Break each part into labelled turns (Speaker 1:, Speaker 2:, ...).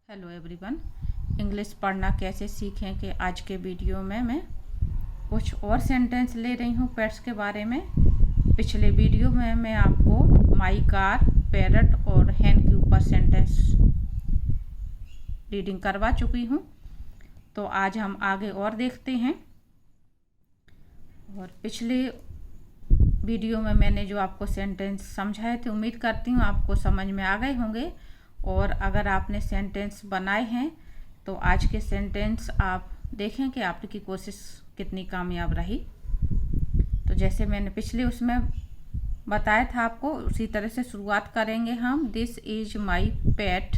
Speaker 1: Hello everyone, English पढ़ना कैसे सीखें के आज के वीडियो में मैं कुछ और सेंटेंस ले रही हूँ पेट्स के बारे में। पिछले वीडियो में मैं आपको माई कार, पैरट और हैन के ऊपर सेंटेंस रीडिंग करवा चुकी हूँ। तो आज हम आगे और देखते हैं। और पिछले वीडियो में मैंने जो आपको सेंटेंस समझाए थे, उम्मीद करती हूँ आपको समझ में आ गए होंगे। और अगर आपने सेंटेंस बनाए हैं तो आज के सेंटेंस आप देखें कि आपकी कोशिश कितनी कामयाब रही। तो जैसे मैंने पिछले उसमें बताया था आपको, उसी तरह से शुरुआत करेंगे हम। This is my pet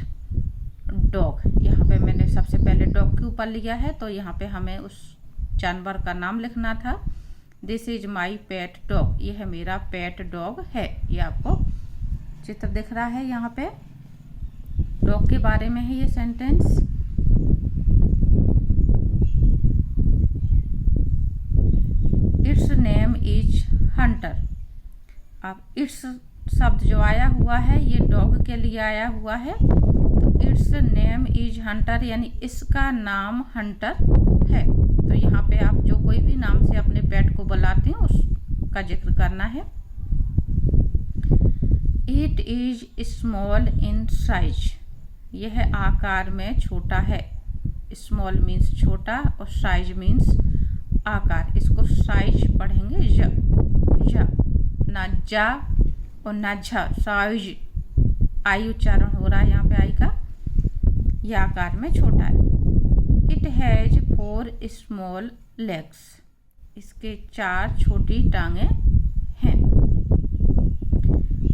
Speaker 1: dog. यहाँ पे मैंने सबसे पहले डॉग के ऊपर लिया है, तो यहाँ पे हमें उस जानवर का नाम लिखना था। This is my pet dog, ये है मेरा पेट डॉग है। ये आपको चित्र दिख रहा है, यहाँ पे डॉग के बारे में है ये sentence. It's name is Hunter. अब इट्स शब्द जो आया हुआ है ये डॉग के लिए आया हुआ है। तो इट्स नेम इज हंटर यानी इसका नाम हंटर है। तो यहाँ पे आप जो कोई भी नाम से अपने पेट को बुलाते हैं उसका जिक्र करना है। It is small in size. यह आकार में छोटा है। स्मॉल मीन्स छोटा और साइज मीन्स आकार। इसको साइज पढ़ेंगे ज, ना जा और ना झा। साइज आई उच्चारण हो रहा है यहाँ पे आई का। यह आकार में छोटा है। It has 4 small legs. इसके 4 छोटी टांगे हैं।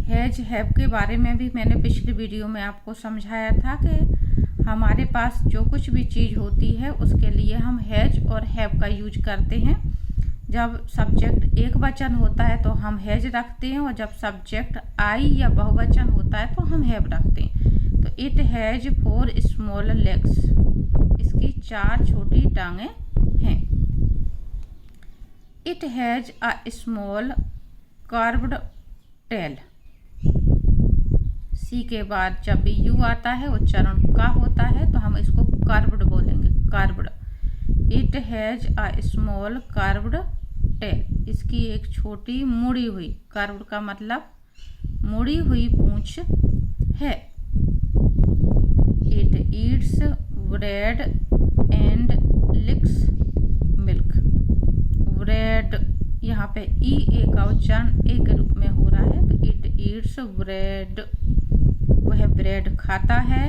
Speaker 1: हैज हैव के बारे में भी मैंने पिछले वीडियो में आपको समझाया था कि हमारे पास जो कुछ भी चीज़ होती है उसके लिए हम हैज और हैव का यूज करते हैं। जब सब्जेक्ट एक वचन होता है तो हम हैज रखते हैं, और जब सब्जेक्ट आई या बहुवचन होता है तो हम हैव रखते हैं। तो इट हैज 4 स्मॉल लेग्स। इसकी 4 छोटी टांगे हैं। It has a small curved tail. C के बाद जब भी यू आता है उच्चारण का होता है तो हम इसको कर्व्ड बोलेंगे, curved. It has a small curved tail. इसकी एक छोटी मुड़ी हुई, कर्व्ड का मतलब मुड़ी हुई पूंछ है। It eats bread and लिक्स milk. Bread यहाँ पे ई ए का उच्चारण ए के रूप में हो रहा है। तो इट ईट्स ब्रेड, वह ब्रेड खाता है।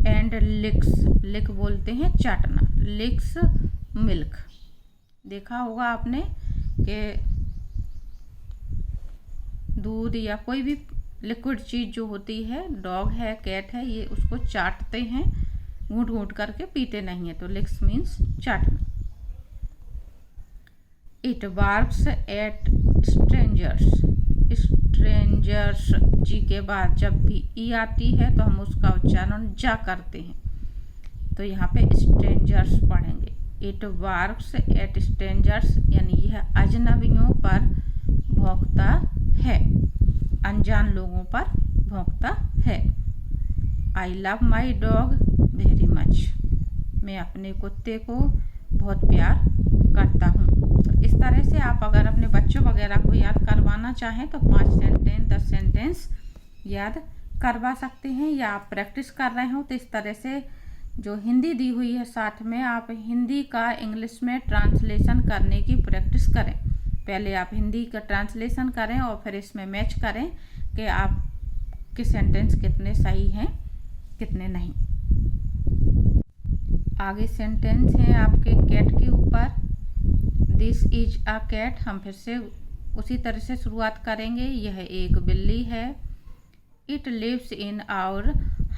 Speaker 1: एंड लिक्स, लिक बोलते हैं चाटना, लिक्स मिल्क। देखा होगा आपने कि दूध या कोई भी लिक्विड चीज़ जो होती है, डॉग है, कैट है, ये उसको चाटते हैं, घूंट घूंट करके पीते नहीं है। तो लिक्स मीन्स चाटना। It barks at strangers. Strangers G के बाद जब भी ई आती है तो हम उसका उच्चारण जा करते हैं। तो यहाँ पे स्ट्रेंजर्स पढ़ेंगे। इट बार्क्स एट स्ट्रेंजर्स यानी यह अजनबियों पर भौंकता है, अनजान लोगों पर भौंकता है। I love my dog very much. मैं अपने कुत्ते को बहुत प्यार करता हूँ। तो इस तरह से आप अगर अपने बच्चों वगैरह को याद करवाना चाहें तो 5 सेंटेंस 10 सेंटेंस याद करवा सकते हैं। या आप प्रैक्टिस कर रहे हो तो इस तरह से जो हिंदी दी हुई है साथ में आप हिंदी का इंग्लिश में ट्रांसलेशन करने की प्रैक्टिस करें। पहले आप हिंदी का ट्रांसलेशन करें और फिर इसमें मैच करें कि आपके सेंटेंस कितने सही हैं कितने नहीं। आगे सेंटेंस हैं आपके कैट के ऊपर। This is a cat. हम फिर से उसी तरह से शुरुआत करेंगे। यह एक बिल्ली है। It lives in our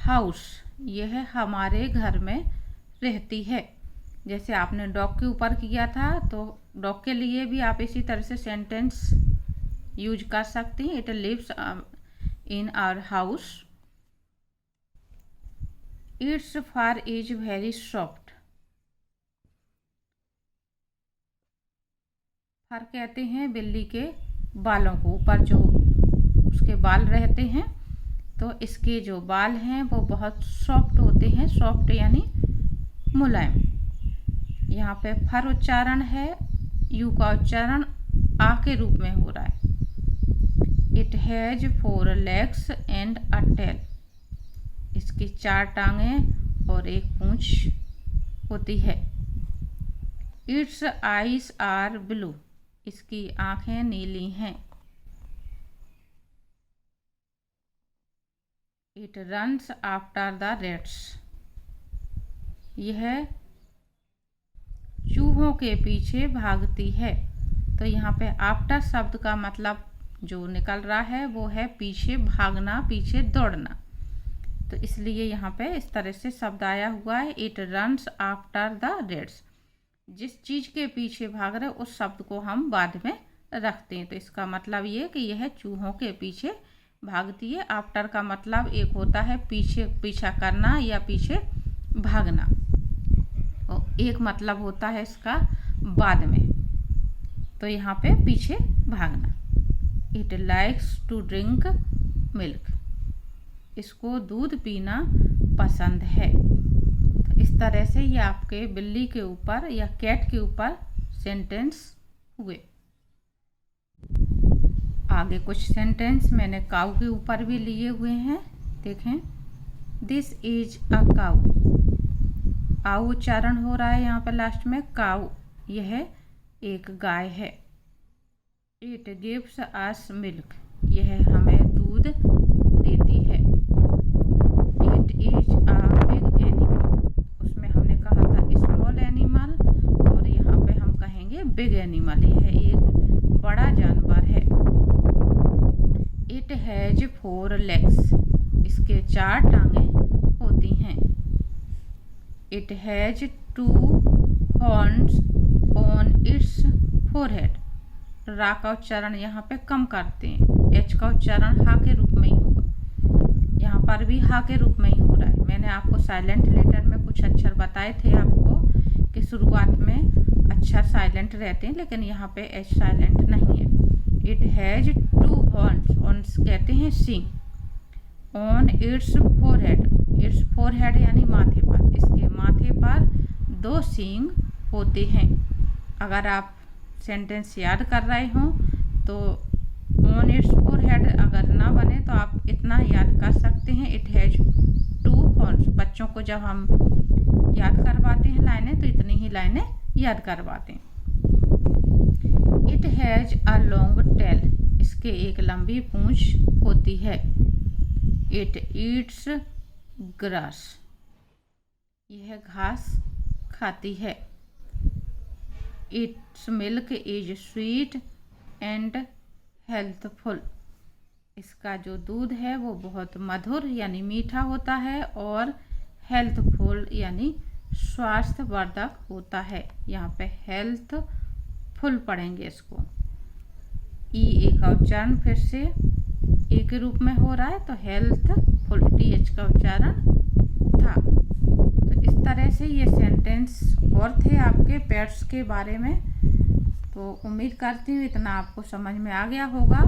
Speaker 1: house. यह हमारे घर में रहती है। जैसे आपने डॉग के ऊपर किया था तो डॉग के लिए भी आप इसी तरह से सेंटेंस यूज कर सकती हैं। It lives in our house. Its fur is very soft. Fur कहते हैं बिल्ली के बालों को, ऊपर जो उसके बाल रहते हैं। तो इसके जो बाल हैं वो बहुत सॉफ्ट होते हैं, सॉफ्ट यानी मुलायम। यहाँ पे फर उच्चारण है, यू का उच्चारण आ के रूप में हो रहा है। It has 4 legs and a tail. इसकी 4 टांगें और एक पूंछ होती है। Its eyes are blue. इसकी आंखें नीली हैं। It runs after the rats. यह चूहों के पीछे भागती है। तो यहाँ पे आफ्टर शब्द का मतलब जो निकल रहा है वो है पीछे भागना, पीछे दौड़ना। तो इसलिए यहाँ पे इस तरह से शब्द आया हुआ है, it runs after the rats. जिस चीज़ के पीछे भाग रहे उस शब्द को हम बाद में रखते हैं। तो इसका मतलब ये कि यह चूहों के पीछे भागती है। आफ्टर का मतलब एक होता है पीछे, पीछा करना या पीछे भागना, और एक मतलब होता है इसका बाद में। तो यहाँ पे पीछे भागना। It likes to drink milk. इसको दूध पीना पसंद है। तो इस तरह से ये आपके बिल्ली के ऊपर या कैट के ऊपर सेंटेंस हुए। आगे कुछ सेंटेंस मैंने काऊ के ऊपर भी लिए हुए हैं, देखें। दिस इज अ काऊ। आऊ उच्चारण हो रहा है यहाँ पर लास्ट में, काऊ। यह एक गाय है। It gives us milk. यह हमें दूध देती है। It is a big animal. उसमें हमने कहा था स्मॉल एनिमल, और यहाँ पे हम कहेंगे बिग एनिमल। यह एक बड़ा जानवर है। It has 4 legs। इसके 4 टांगें होती हैं। It has 2 horns on its forehead। रा का उच्चारण यहाँ पे कम करते हैं, एच का उच्चारण हा के रूप में ही होगा। यहाँ पर भी हा के रूप में ही हो रहा है। मैंने आपको साइलेंट लेटर में कुछ अक्षर बताए थे आपको कि शुरुआत में अक्षर साइलेंट रहते हैं, लेकिन यहाँ पे एच साइलेंट नहीं है। It has 2 horns। horns कहते हैं सींग। On its forehead. Its forehead यानी माथे पर। इसके माथे पर 2 सींग होते हैं। अगर आप सेंटेंस याद कर रहे हों तो ऑन इट्स फोरहेड अगर ना बने तो आप इतना याद कर सकते हैं, इट हैज 2 horns। बच्चों को जब हम याद करवाते हैं लाइनें तो इतनी ही लाइनें याद करवाते हैं। It has a long tail. इसके एक लंबी पूंछ होती है। It eats grass. यह घास खाती है। It's milk is sweet and healthful. इसका जो दूध है वो बहुत मधुर यानी मीठा होता है, और हेल्थफुल यानी स्वास्थ्यवर्धक होता है। यहाँ पे हेल्थफुल पढ़ेंगे इसको। ई ए का उच्चारण फिर से ए के रूप में हो रहा है, तो हेल्थफुल टी एच का उच्चारण था। तो इस तरह से ये सेंटेंस और थे आपके पेट्स के बारे में। तो उम्मीद करती हूँ इतना आपको समझ में आ गया होगा।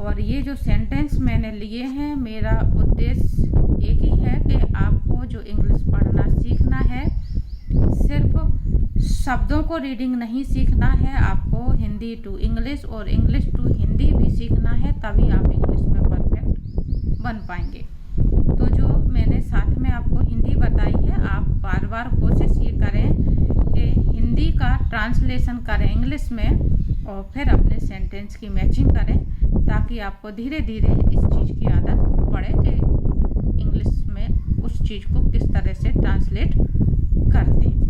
Speaker 1: और ये जो सेंटेंस मैंने लिए हैं, मेरा उद्देश्य एक ही है कि आपको जो इंग्लिश पढ़ना सीखना है, सिर्फ शब्दों को रीडिंग नहीं सीखना है, आपको हिंदी टू इंग्लिश और इंग्लिश टू हिंदी भी सीखना है, तभी आप इंग्लिश में परफेक्ट बन पाएंगे। तो जो मैंने साथ में आपको हिंदी बताई है, आप बार बार कोशिश ये करें कि हिंदी का ट्रांसलेशन करें इंग्लिश में, और फिर अपने सेंटेंस की मैचिंग करें, ताकि आपको धीरे धीरे इस चीज़ की आदत पड़े कि इंग्लिश में उस चीज़ को किस तरह से ट्रांसलेट करते हैं।